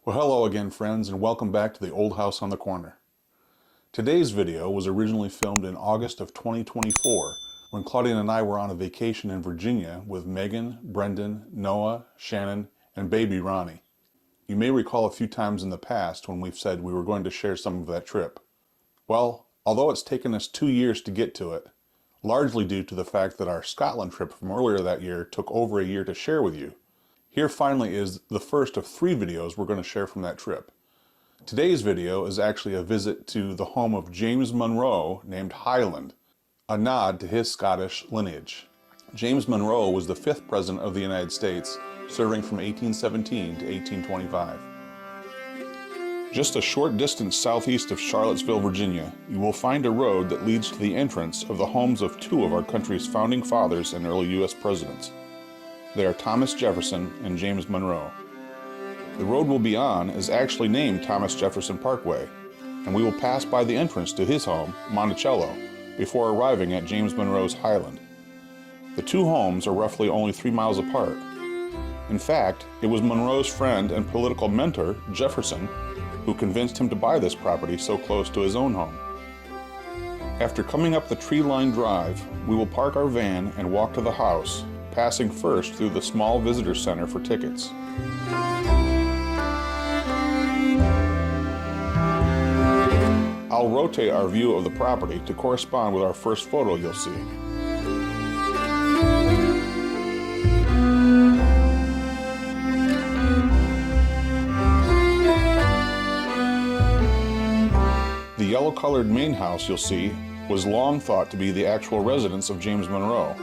Well, hello again, friends, and welcome back to the Old House on the Corner. Today's video was originally filmed in August of 2024 when Claudia and I were on a vacation in Virginia with Megan, Brendan, Noah, Shannon, and baby Ronnie. You may recall a few times in the past when we've said we were going to share some of that trip. Well, although it's taken us 2 years to get to it, largely due to the fact that our Scotland trip from earlier that year took over a year to share with you, here finally is the first of 3 videos we're going to share from that trip. Today's video is actually a visit to the home of James Monroe named Highland, a nod to his Scottish lineage. James Monroe was the 5th President of the United States, serving from 1817 to 1825. Just a short distance southeast of Charlottesville, Virginia, you will find a road that leads to the entrance of the homes of 2 of our country's founding fathers and early U.S. presidents. They are Thomas Jefferson and James Monroe. The road we'll be on is actually named Thomas Jefferson Parkway, and we will pass by the entrance to his home, Monticello, before arriving at James Monroe's Highland. The 2 homes are roughly only 3 miles apart. In fact, it was Monroe's friend and political mentor, Jefferson, who convinced him to buy this property so close to his own home. After coming up the tree-lined drive, we will park our van and walk to the house, passing first through the small visitor center for tickets. I'll rotate our view of the property to correspond with our first photo you'll see. The yellow-colored main house you'll see was long thought to be the actual residence of James Monroe.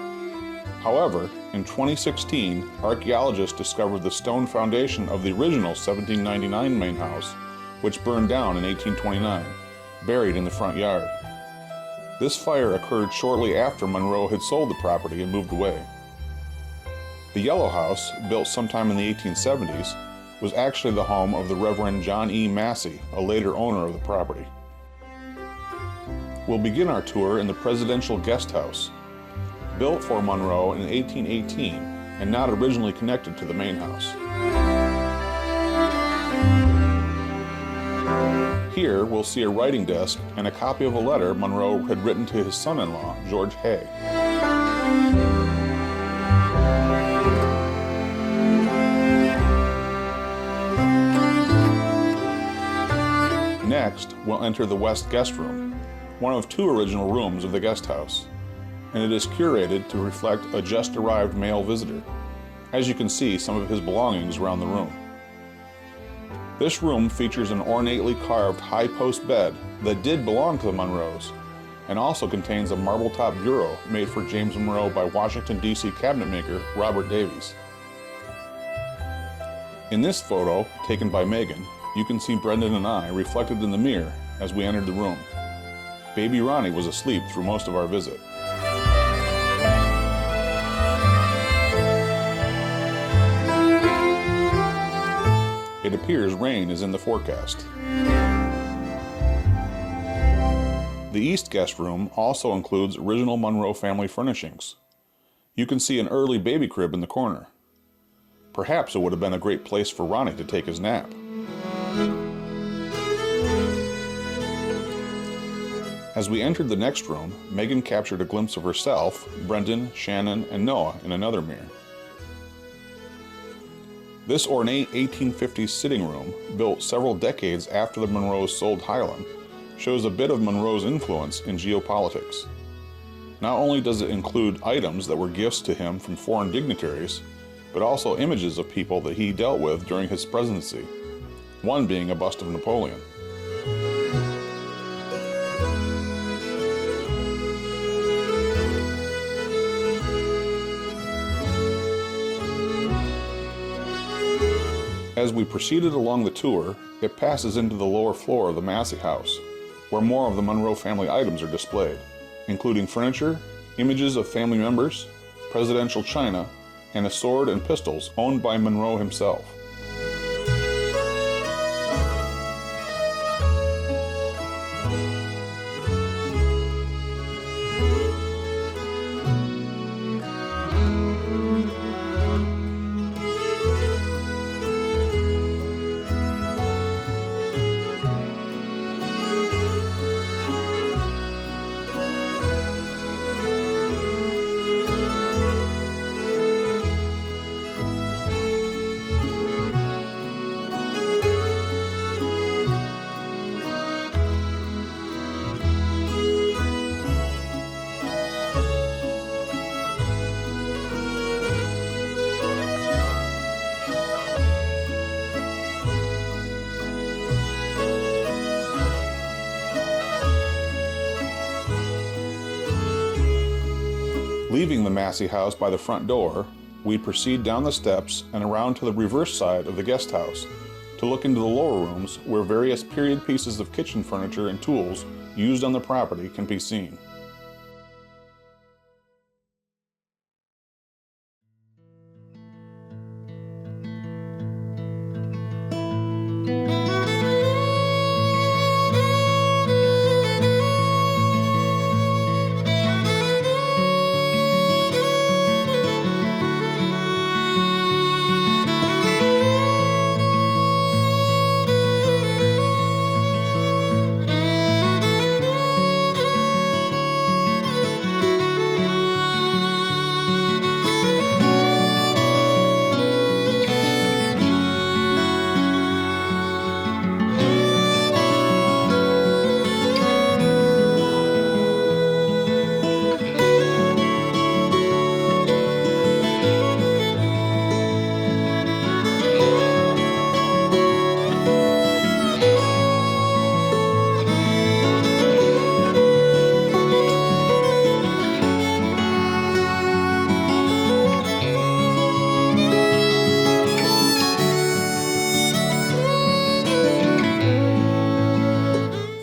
However, in 2016, archaeologists discovered the stone foundation of the original 1799 main house, which burned down in 1829, buried in the front yard. This fire occurred shortly after Monroe had sold the property and moved away. The yellow house, built sometime in the 1870s, was actually the home of the Reverend John E. Massey, a later owner of the property. We'll begin our tour in the Presidential Guest House, built for Monroe in 1818 and not originally connected to the main house. Here we'll see a writing desk and a copy of a letter Monroe had written to his son-in-law, George Hay. Next, we'll enter the West Guest Room, one of 2 original rooms of the guest house, and it is curated to reflect a just-arrived male visitor. As you can see, some of his belongings around the room. This room features an ornately carved high-post bed that did belong to the Monroes, and also contains a marble-top bureau made for James Monroe by Washington, D.C. cabinet maker Robert Davies. In this photo, taken by Megan, you can see Brendan and I reflected in the mirror as we entered the room. Baby Ronnie was asleep through most of our visit. It appears rain is in the forecast. The East Guest Room also includes original Monroe family furnishings. You can see an early baby crib in the corner. Perhaps it would have been a great place for Ronnie to take his nap. As we entered the next room, Megan captured a glimpse of herself, Brendan, Shannon, and Noah in another mirror. This ornate 1850s sitting room, built several decades after the Monroes sold Highland, shows a bit of Monroe's influence in geopolitics. Not only does it include items that were gifts to him from foreign dignitaries, but also images of people that he dealt with during his presidency, one being a bust of Napoleon. As we proceeded along the tour, it passes into the lower floor of the Massey house, where more of the Monroe family items are displayed, including furniture, images of family members, presidential china, and a sword and pistols owned by Monroe himself. Leaving the Massey house by the front door, we proceed down the steps and around to the reverse side of the guest house to look into the lower rooms where various period pieces of kitchen furniture and tools used on the property can be seen.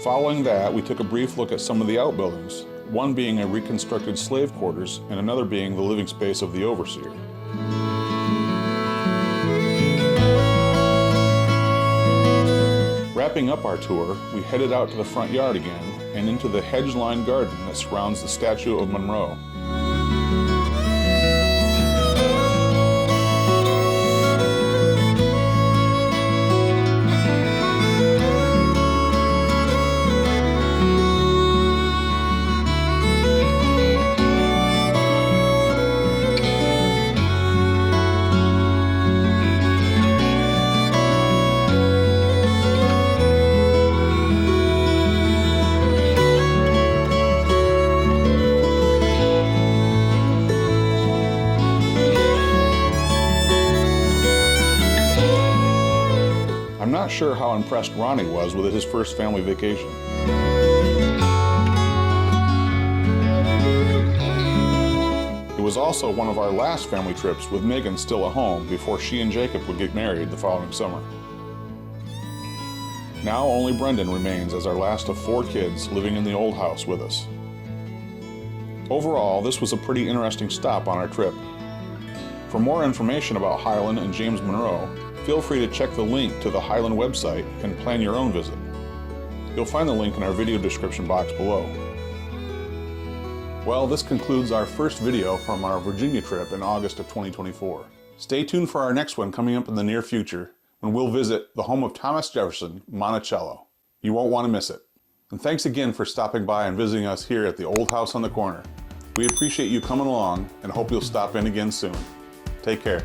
Following that, we took a brief look at some of the outbuildings, one being a reconstructed slave quarters and another being the living space of the overseer. Wrapping up our tour, we headed out to the front yard again and into the hedge-lined garden that surrounds the statue of Monroe. I'm not sure how impressed Ronnie was with his first family vacation. It was also one of our last family trips with Megan still at home before she and Jacob would get married the following summer. Now only Brendan remains as our last of 4 kids living in the old house with us. Overall, this was a pretty interesting stop on our trip. For more information about Highland and James Monroe, feel free to check the link to the Highland website and plan your own visit. You'll find the link in our video description box below. Well, this concludes our first video from our Virginia trip in August of 2024. Stay tuned for our next one coming up in the near future, when we'll visit the home of Thomas Jefferson, Monticello. You won't want to miss it. And thanks again for stopping by and visiting us here at the Old House on the Corner. We appreciate you coming along and hope you'll stop in again soon. Take care.